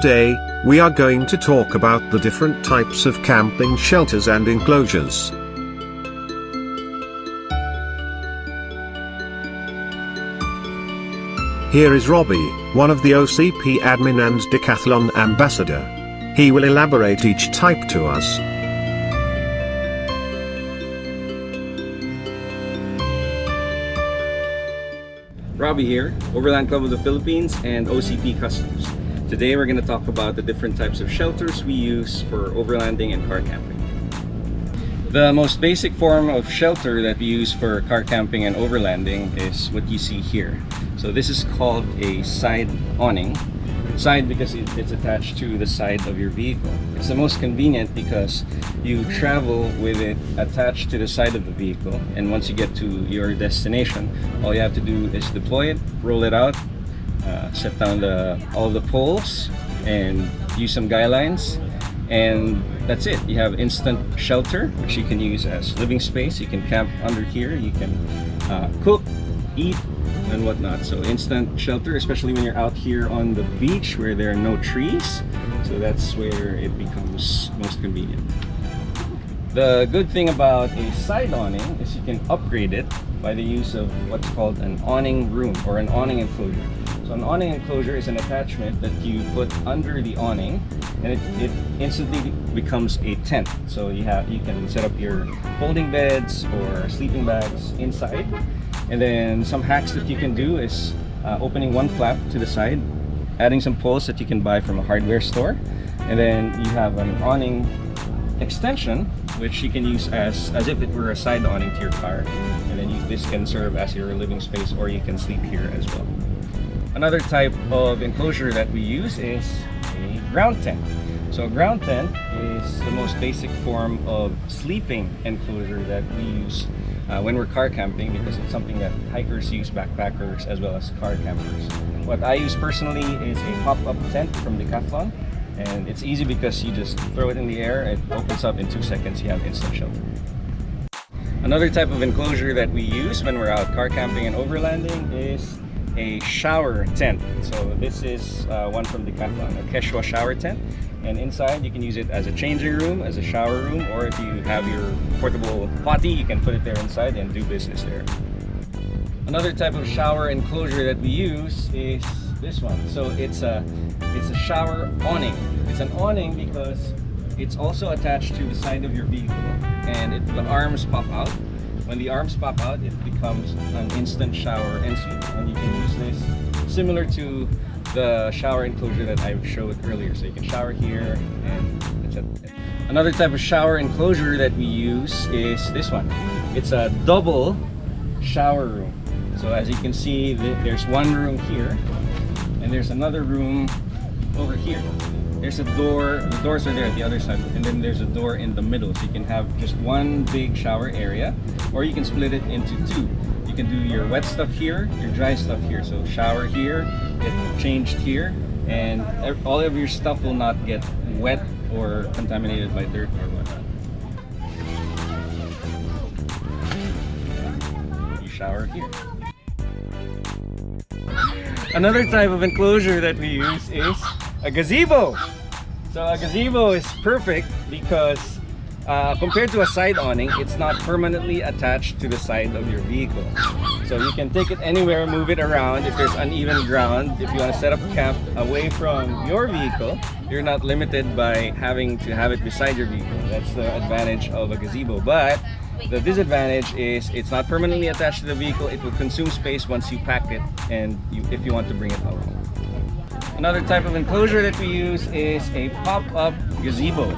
Today, we are going to talk about the different types of camping shelters and enclosures. Here is Robbie, one of the OCP admin and Decathlon ambassador. He will elaborate each type to us. Robbie here, Overland Club of the Philippines and OCP Customs. Today we're going to talk about the different types of shelters we use for overlanding and car camping. The most basic form of shelter that we use for car camping and overlanding is what you see here. So this is called a side awning. Side because it's attached to the side of your vehicle. It's the most convenient because you travel with it attached to the side of the vehicle, and once you get to your destination, all you have to do is deploy it, roll it out, set down all the poles and use some guy lines, and that's it. You have instant shelter, which you can use as living space. You can camp under here, you can cook, eat, and whatnot. So instant shelter, especially when you're out here on the beach where there are no trees. So that's where it becomes most convenient. The good thing about a side awning is you can upgrade it by the use of what's called an awning room or an awning enclosure. So an awning enclosure is an attachment that you put under the awning, and it instantly becomes a tent. So you can set up your folding beds or sleeping bags inside. And then some hacks that you can do is opening one flap to the side, adding some poles that you can buy from a hardware store, and then you have an awning extension which you can use as if it were a side awning to your car, and then this can serve as your living space, or you can sleep here as well. Another type of enclosure that we use is a ground tent. So a ground tent is the most basic form of sleeping enclosure that we use when we're car camping, because it's something that hikers use, backpackers, as well as car campers. What I use personally is a pop-up tent from Decathlon, and it's easy because you just throw it in the air, it opens up in 2 seconds, you have instant shelter. Another type of enclosure that we use when we're out car camping and overlanding is a shower tent. So this is one from Decathlon, a Kings Shower tent. And inside you can use it as a changing room, as a shower room, or if you have your portable potty, you can put it there inside and do business there. Another type of shower enclosure that we use is this one. So it's a shower awning. It's an awning because it's also attached to the side of your vehicle, and the arms pop out. When the arms pop out, it becomes an instant shower ensuite, and you can use this similar to the shower enclosure that I showed earlier. So you can shower here, and that's it. Another type of shower enclosure that we use is this one. It's a double shower room. So as you can see, there's one room here, and there's another room over here. There's a door, the doors are there at the other side, and then there's a door in the middle, so you can have just one big shower area, or you can split it into two. You can do your wet stuff here, your dry stuff here. So shower here, get changed here, and all of your stuff will not get wet or contaminated by dirt or whatnot. You shower here. Another type of enclosure that we use is a gazebo. So a gazebo is perfect because compared to a side awning, it's not permanently attached to the side of your vehicle. So you can take it anywhere, move it around. If there's uneven ground, if you want to set up camp away from your vehicle, you're not limited by having to have it beside your vehicle. That's the advantage of a gazebo. But the disadvantage is it's not permanently attached to the vehicle. It will consume space once you pack it, and if you want to bring it along. Another type of enclosure that we use is a pop-up gazebo.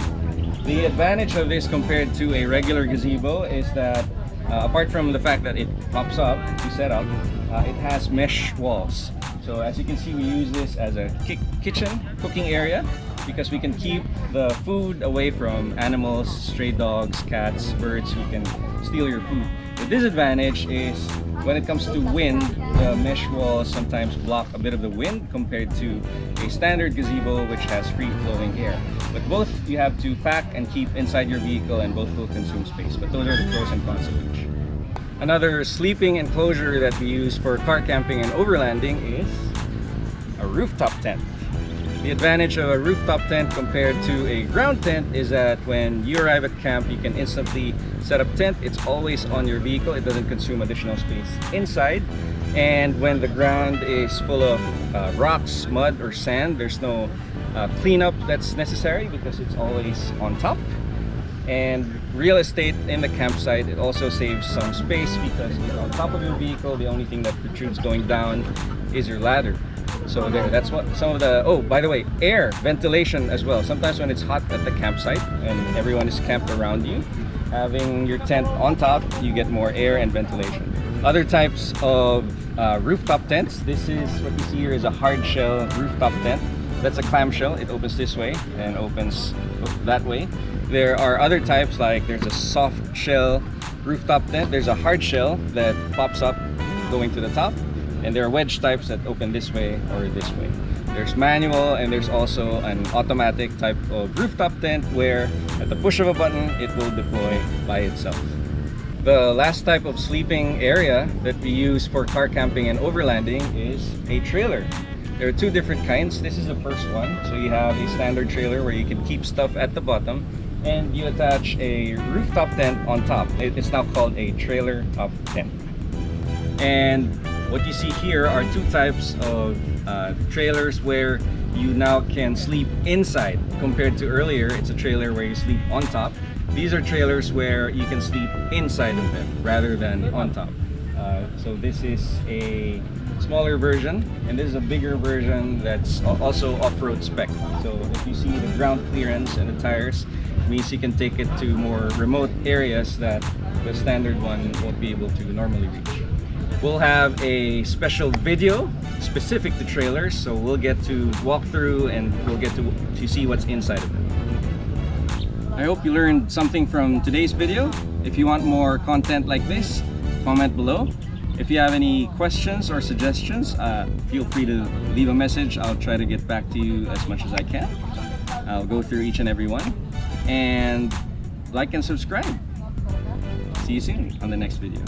The advantage of this compared to a regular gazebo is that apart from the fact that it pops up to set up, it has mesh walls. So as you can see, we use this as a kitchen cooking area because we can keep the food away from animals, stray dogs, cats, birds who can steal your food. The disadvantage is when it comes to wind, the mesh walls sometimes block a bit of the wind compared to a standard gazebo which has free-flowing air. But both you have to pack and keep inside your vehicle, and both will consume space. But those are the pros and cons of each. Another sleeping enclosure that we use for car camping and overlanding is a rooftop tent. The advantage of a rooftop tent compared to a ground tent is that when you arrive at camp, you can instantly set up tent. It's always on your vehicle. It doesn't consume additional space inside. And when the ground is full of rocks, mud, or sand, there's no cleanup that's necessary because it's always on top. And real estate in the campsite, it also saves some space because on top of your vehicle, the only thing that protrudes going down is your ladder. So there, that's what some of the, oh, by the way, air, ventilation as well. Sometimes when it's hot at the campsite and everyone is camped around you, having your tent on top, you get more air and ventilation. Other types of rooftop tents, this is what you see here is a hard shell rooftop tent. That's a clamshell. It opens this way and opens that way. There are other types, like there's a soft shell rooftop tent. There's a hard shell that pops up going to the top. And there are wedge types that open this way or this way. There's manual, and there's also an automatic type of rooftop tent where at the push of a button, it will deploy by itself. The last type of sleeping area that we use for car camping and overlanding is a trailer. There are two different kinds. This is the first one. So you have a standard trailer where you can keep stuff at the bottom, and you attach a rooftop tent on top. It's now called a trailer top tent. And what you see here are two types of trailers where you now can sleep inside. Compared to earlier, it's a trailer where you sleep on top. These are trailers where you can sleep inside of them rather than on top. So this is a smaller version, and this is a bigger version that's also off-road spec. So if you see the ground clearance and the tires, it means you can take it to more remote areas that the standard one won't be able to normally reach. We'll have a special video specific to trailers, so we'll get to walk through and we'll get to see what's inside of them. I hope you learned something from today's video. If you want more content like this, comment below. If you have any questions or suggestions, feel free to leave a message. I'll try to get back to you as much as I can. I'll go through each and every one. And like and subscribe. See you soon on the next video.